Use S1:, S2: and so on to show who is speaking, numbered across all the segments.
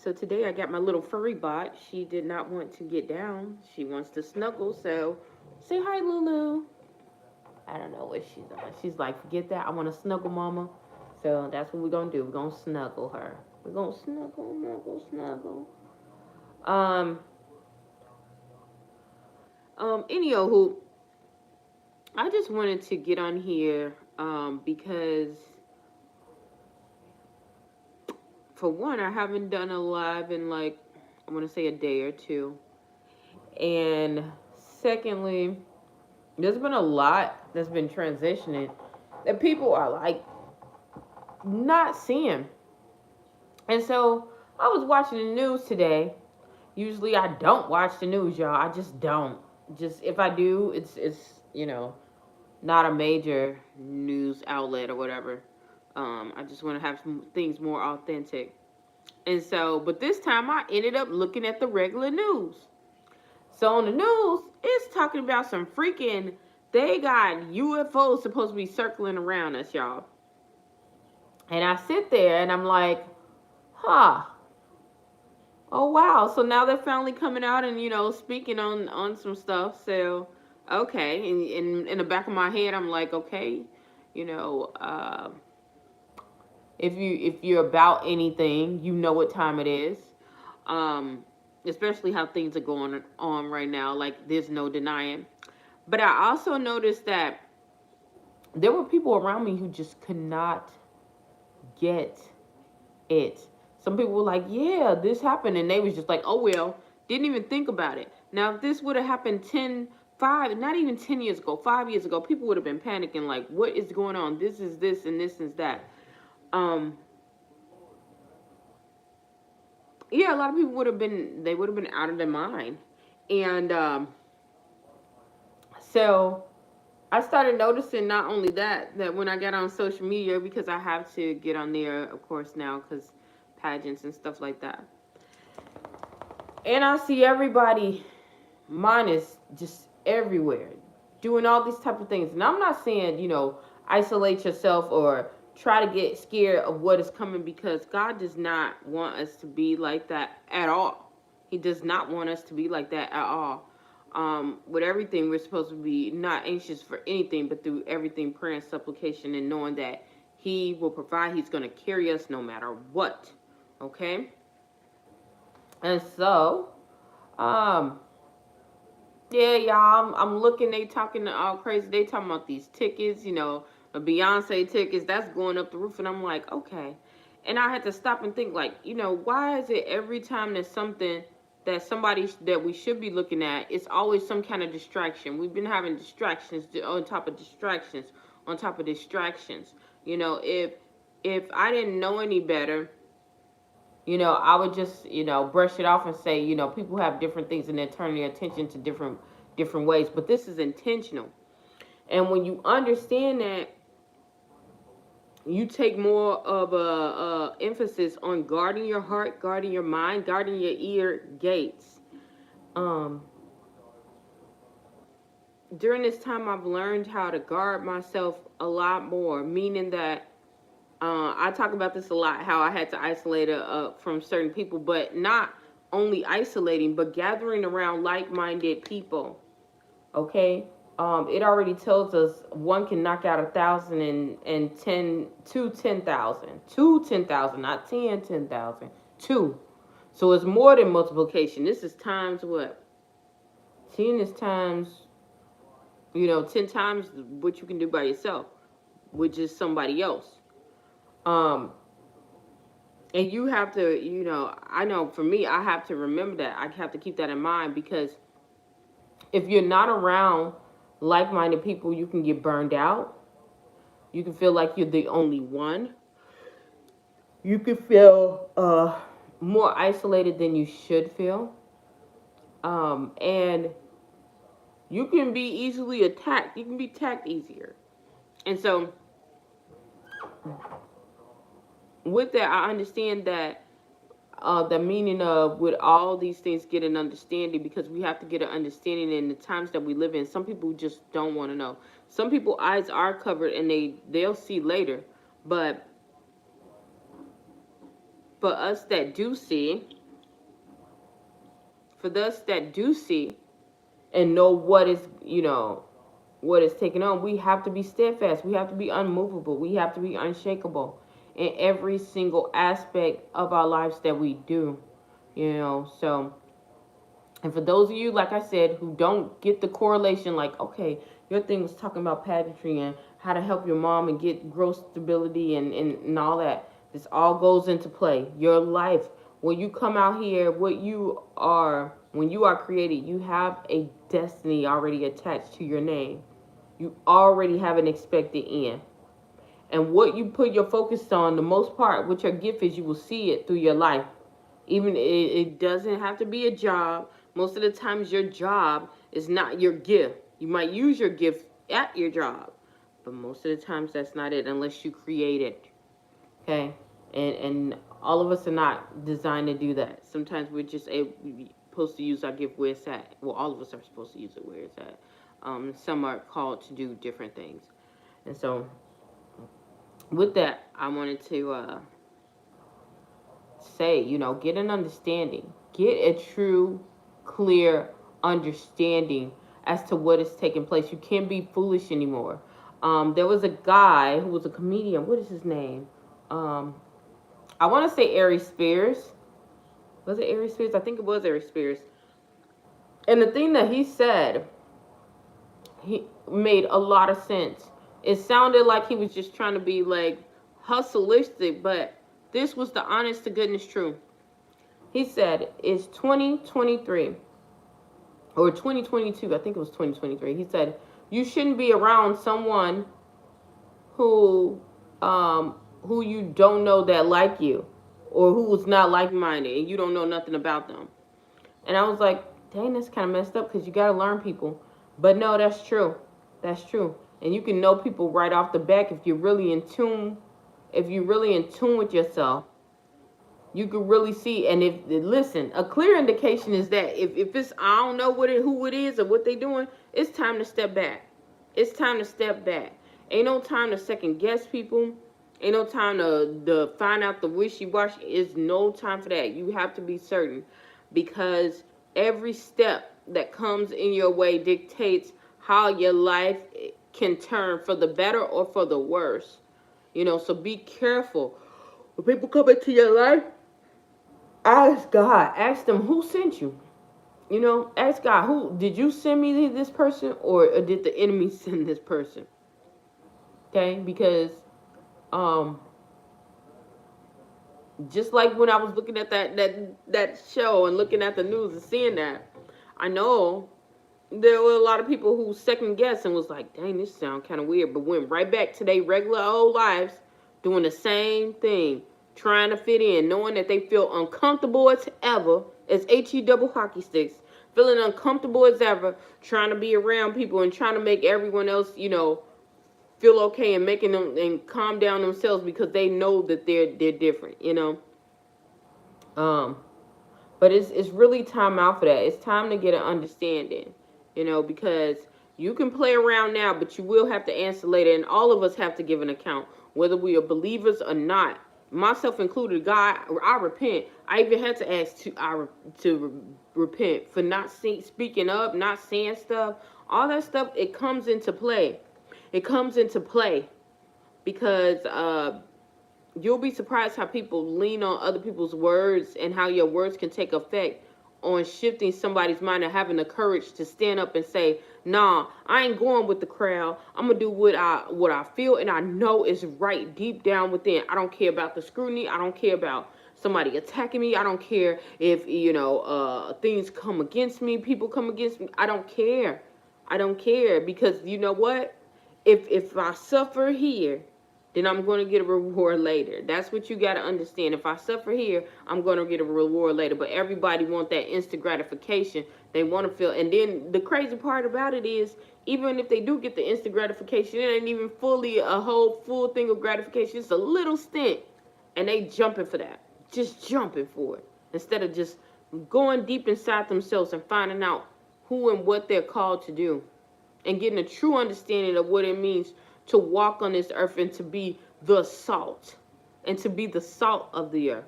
S1: So today I got my little furry bot. She did not want to get down. She wants to snuggle. So say hi, Lulu. I don't know what she's on. She's like, forget that. I want to snuggle, mama. So that's what we're gonna do. We're gonna snuggle her. We're gonna snuggle, snuggle, snuggle. Um, Anywho, I just wanted to get on here because for one, I haven't done a live in like I want to say a day or two, and secondly, there's been a lot that's been transitioning that people are like not seeing. And so I was watching the news today. Usually I don't watch the news, y'all. I just don't. Just if I do, it's not a major news outlet or whatever. I just want to have some things more authentic. And so, but this time I ended up looking at the regular news. So on the news, it's talking about some freaking, they got UFOs supposed to be circling around us, y'all. And I sit there and I'm like, huh, oh wow. So now they're finally coming out and, speaking on some stuff. So, okay. And in the back of my head, I'm like, okay, you know, uh, if you're about anything, you know what time it is. Um, Especially how things are going on right now. Like there's no denying. But I also noticed that there were people around me who just could not get it. Some people were like, yeah, this happened. And they was just like, oh, well, didn't even think about it. Now, if this would have happened 5, not even 10 years ago, 5 years ago, people would have been panicking like, what is going on? This is this and this is that. Um, yeah, a lot of people would have been out of their mind. And so I started noticing not only that when I got on social media, because I have to get on there, of course, now, because pageants and stuff like that. And I see everybody, mine is just everywhere, doing all these type of things. And I'm not saying, isolate yourself or try to get scared of what is coming, because God does not want us to be like that at all. He does not want us to be like that at all. With everything, we're supposed to be not anxious for anything, but through everything, prayer and supplication, and knowing that He will provide. He's going to carry us no matter what. Okay? And so, um, yeah, y'all, I'm looking, they talking all crazy. They talking about these tickets, the Beyonce tickets, that's going up the roof. And I'm like, okay. And I had to stop and think, like, why is it every time there's something that somebody that we should be looking at, it's always some kind of distraction. We've been having distractions on top of distractions on top of distractions. If I didn't know any better, I would just, brush it off and say, people have different things and they're turning their attention to different ways. But this is intentional. And when you understand that, you take more of a emphasis on guarding your heart, guarding your mind, guarding your ear gates. During this time, I've learned how to guard myself a lot more, meaning that I talk about this a lot, how I had to isolate from certain people, but not only isolating, but gathering around like-minded people. Okay? It already tells us one can knock out 1,000 and 10 to 10,000. To 10,000, not 10, 10,000. Two. So it's more than multiplication. This is times what? 10 is times, 10 times what you can do by yourself, which is somebody else. And you have to, I know for me, I have to remember that. I have to keep that in mind, because if you're not around like-minded people, you can get burned out. You can feel like you're the only one. You can feel more isolated than you should feel. And you can be easily attacked. You can be attacked easier. And so with that, I understand that the meaning of with all these things get an understanding, because we have to get an understanding in the times that we live in. Some people just don't want to know. Some people eyes are covered and they'll see later. But for us that do see, for those that do see and know what is, what is taken on, we have to be steadfast. We have to be unmovable. We have to be unshakable in every single aspect of our lives that we do. So, and for those of you, like I said, who don't get the correlation, like, okay, your thing was talking about pageantry and how to help your mom and get growth stability and all that. This all goes into play. Your life, when you come out here, when you are created, you have a destiny already attached to your name. You already have an expected end. And what you put your focus on, the most part, what your gift is, you will see it through your life. Even it doesn't have to be a job. Most of the times your job is not your gift. You might use your gift at your job, but most of the times that's not it unless you create it. Okay? And all of us are not designed to do that. Sometimes we're just supposed to use our gift where it's at. Well, all of us are supposed to use it where it's at. Some are called to do different things. And so with that, I wanted to say, get an understanding, get a true, clear understanding as to what is taking place. You can't be foolish anymore. There was a guy who was a comedian. What is his name? I want to say Aries Spears. Was it Aries Spears? I think it was Aries Spears. And the thing that he said, he made a lot of sense. It sounded like he was just trying to be like hustleistic, but this was the honest to goodness truth. He said, it's 2023 or 2022. I think it was 2023. He said, you shouldn't be around someone who you don't know that like you, or who is not like-minded and you don't know nothing about them. And I was like, dang, that's kind of messed up, because you got to learn people. But no, that's true. That's true. And you can know people right off the back if you're really in tune. If you're really in tune with yourself, you can really see. And listen, a clear indication is that if it's, I don't know who it is or what they doing, it's time to step back. It's time to step back. Ain't no time to second guess people. Ain't no time to find out the wishy-washy. It's no time for that. You have to be certain, because every step that comes in your way dictates how your life can turn for the better or for the worse. So be careful. When people come into your life, ask God. Ask them, who sent you? Ask God, who did you send me this person, or did the enemy send this person? Okay, because just like when I was looking at that show and looking at the news and seeing that, I know there were a lot of people who second guessed and was like, dang, this sound kind of weird, but went right back to their regular old lives doing the same thing, trying to fit in, knowing that they feel uncomfortable as ever, as HE double hockey sticks, feeling uncomfortable as ever, trying to be around people and trying to make everyone else, feel okay, and making them and calm down themselves because they know that they're different, But it's really time out for that. It's time to get an understanding, because you can play around now, but you will have to answer later, and all of us have to give an account, whether we are believers or not. Myself included. God, I repent. I even had to ask to repent for not speaking up, not saying stuff. All that stuff, it comes into play. It comes into play because you'll be surprised how people lean on other people's words, and how your words can take effect on shifting somebody's mind and having the courage to stand up and say, nah, I ain't going with the crowd. I'm going to do what I feel and I know is right deep down within. I don't care about the scrutiny. I don't care about somebody attacking me. I don't care if, things come against me, people come against me. I don't care. I don't care, because you know what? If I suffer here, then I'm going to get a reward later. That's what you got to understand. If I suffer here, I'm going to get a reward later. But everybody want that instant gratification. They want to feel. And then the crazy part about it is, even if they do get the instant gratification, it ain't even fully a whole full thing of gratification. It's a little stint. And they jumping for that. Just jumping for it. Instead of just going deep inside themselves and finding out who and what they're called to do. And getting a true understanding of what it means to walk on this earth and to be the salt, and to be the salt of the earth,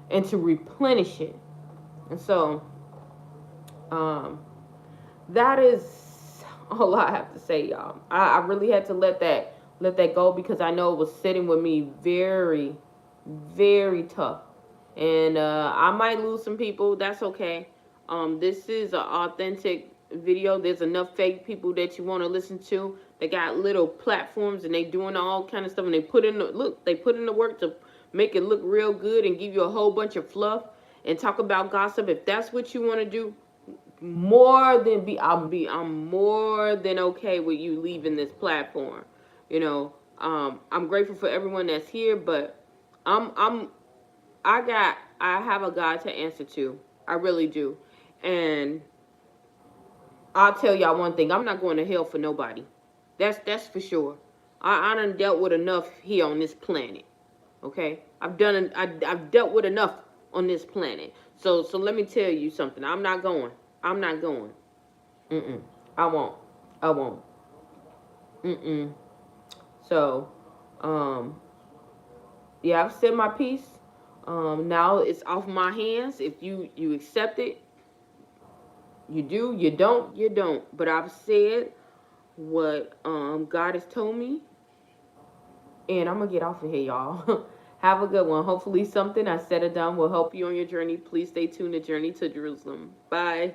S1: and to replenish it. And so Um, that is all I have to say, y'all. I really had to let that go because I know it was sitting with me very, very tough. And I might lose some people. That's okay. This is an authentic video. There's enough fake people that you want to listen to. They got little platforms and they doing all kind of stuff and they put in the look. They put in the work to make it look real good and give you a whole bunch of fluff and talk about gossip. If that's what you want to do, I'm more than okay with you leaving this platform. You know, I'm grateful for everyone that's here, but I'm I'm I have a God to answer to. I really do. And I'll tell y'all one thing, I'm not going to hell for nobody. That's for sure. I done dealt with enough here on this planet. Okay? I've dealt with enough on this planet. So let me tell you something. I'm not going. I'm not going. Mm-mm. I won't. I won't. Mm-mm. So, um, yeah, I've said my piece. Now it's off my hands. If you accept it, you do. You don't, you don't. But I've said what God has told me, and I'm gonna get off of here, y'all. Have a good one. Hopefully, something I said or done will help you on your journey. Please stay tuned to Journey to Jerusalem. Bye.